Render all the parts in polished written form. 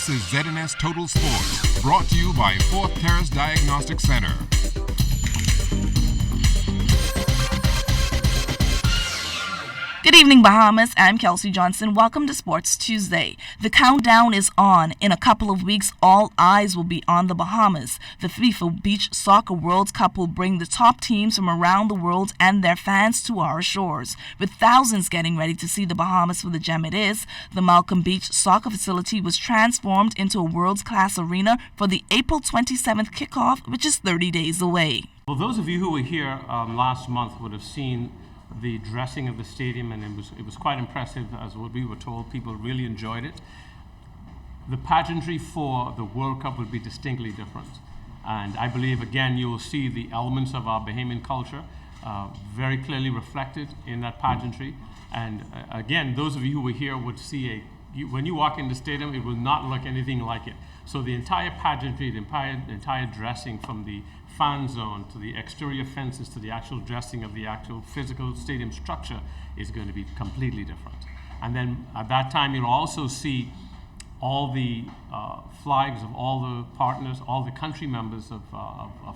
This is ZNS Total Sports, brought to you by Fourth Terrace Diagnostic Center. Good evening, Bahamas. I'm Kelsey Johnson. Welcome to Sports Tuesday. The countdown is on. In a couple of weeks, all eyes will be on the Bahamas. The FIFA Beach Soccer World Cup will bring the top teams from around the world and their fans to our shores. With thousands getting ready to see the Bahamas for the gem it is, the Malcolm Beach Soccer Facility was transformed into a world-class arena for the April 27th kickoff, which is 30 days away. Well, those of you who were here last month would have seen the dressing of the stadium, and it was quite impressive, as what we were told. People really enjoyed it. The pageantry for the World Cup will be distinctly different, and I believe again you will see the elements of our Bahamian culture very clearly reflected in that pageantry. And again, those of you who were here would see when you walk in the stadium, it will not look anything like it. So the entire pageantry, the entire dressing, from the fan zone to the exterior fences to the actual dressing of the actual physical stadium structure, is going to be completely different. And then at that time, you'll also see all the flags of all the partners, all the country members of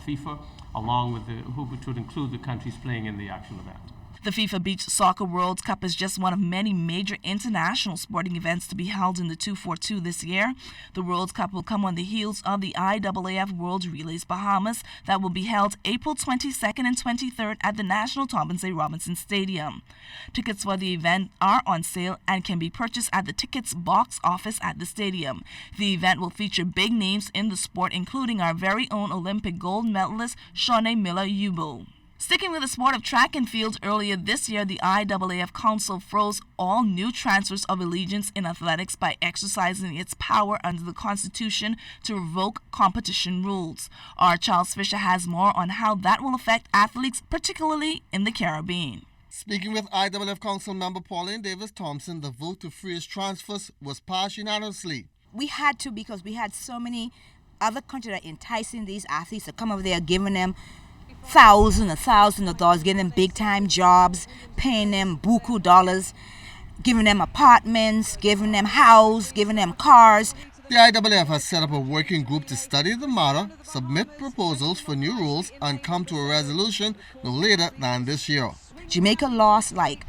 FIFA, along with which would include the countries playing in the actual event. The FIFA Beach Soccer World Cup is just one of many major international sporting events to be held in the 242 this year. The World Cup will come on the heels of the IAAF World Relays Bahamas that will be held April 22nd and 23rd at the National Thomas A. Robinson Stadium. Tickets for the event are on sale and can be purchased at the tickets box office at the stadium. The event will feature big names in the sport, including our very own Olympic gold medalist Shawnee Miller-Ubo. Sticking with the sport of track and field, earlier this year, the IAAF Council froze all new transfers of allegiance in athletics by exercising its power under the Constitution to revoke competition rules. Our Charles Fisher has more on how that will affect athletes, particularly in the Caribbean. Speaking with IAAF Council member Pauline Davis-Thompson, the vote to freeze transfers was passed unanimously. We had to, because we had so many other countries that are enticing these athletes to come over there, giving them thousands of dollars, giving them big-time jobs, paying them buku dollars, giving them apartments, giving them houses, giving them cars. The IAAF has set up a working group to study the matter, submit proposals for new rules, and come to a resolution no later than this year. Jamaica lost like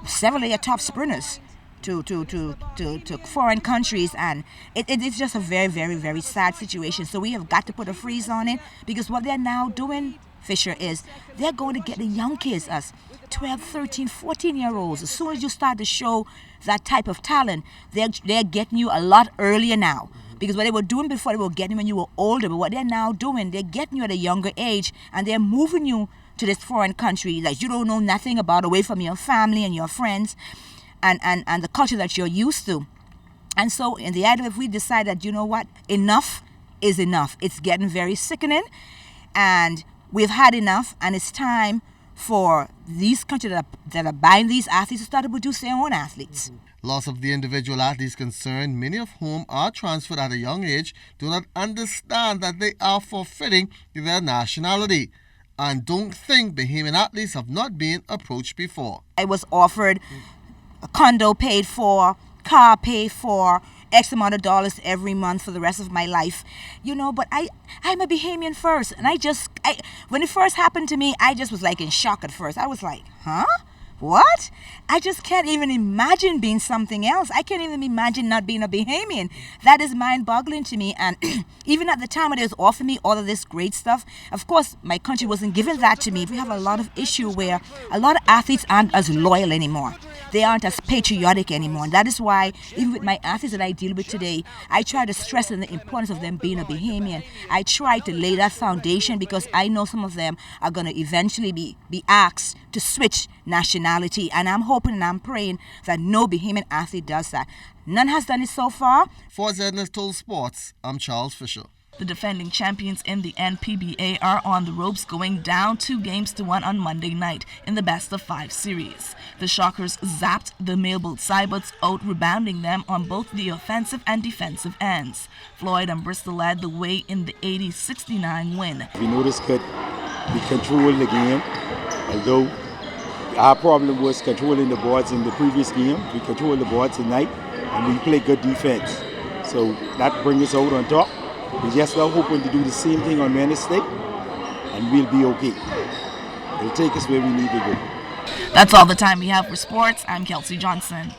several of their top sprinters to foreign countries, and it's just a very, very, very sad situation. So we have got to put a freeze on it, because what they're now doing, Fisher, is they're going to get the young kids, us 12, 13, 14-year-olds. As soon as you start to show that type of talent, they're getting you a lot earlier now. Because what they were doing before, they were getting you when you were older. But what they're now doing, they're getting you at a younger age, and they're moving you to this foreign country that you don't know nothing about, away from your family and your friends and the culture that you're used to. And so in the end, if we decide that, you know what, enough is enough. It's getting very sickening, and we've had enough, and it's time for these countries that are buying these athletes to start to produce their own athletes. Lots of the individual athletes concerned, many of whom are transferred at a young age, do not understand that they are forfeiting their nationality and don't think Bahamian athletes have not been approached before. I was offered a condo paid for, car paid for, X amount of dollars every month for the rest of my life, but I'm a Bahamian first, and when it first happened to me, I just was like in shock at first. I was like, huh? What? I just can't even imagine being something else. I can't even imagine not being a Bahamian. That is mind-boggling to me. And even at the time when they was offering me all of this great stuff, of course, my country wasn't giving that to me. We have a lot of issue where a lot of athletes aren't as loyal anymore. They aren't as patriotic anymore. And that is why, even with my athletes that I deal with today, I try to stress on the importance of them being a Bahamian. I try to lay that foundation, because I know some of them are going to eventually be asked to switch nationality. And I'm hoping and I'm praying that no Bahamian athlete does that. None has done it so far. For ZNS Total Sports, I'm Charles Fisher. The defending champions in the NPBA are on the ropes, going down 2-1 on Monday night in the best-of-5 series. The Shockers zapped the Mailboat Cybots, out-rebounding them on both the offensive and defensive ends. Floyd and Bristol led the way in the 80-69 win. We noticed that we controlled the game, although our problem was controlling the boards in the previous game. We controlled the boards tonight, and we played good defense. So that brings us out on top. We just now hoping to do the same thing on Wednesday, and we'll be okay. It'll take us where we need to go. That's all the time we have for sports. I'm Kelsey Johnson.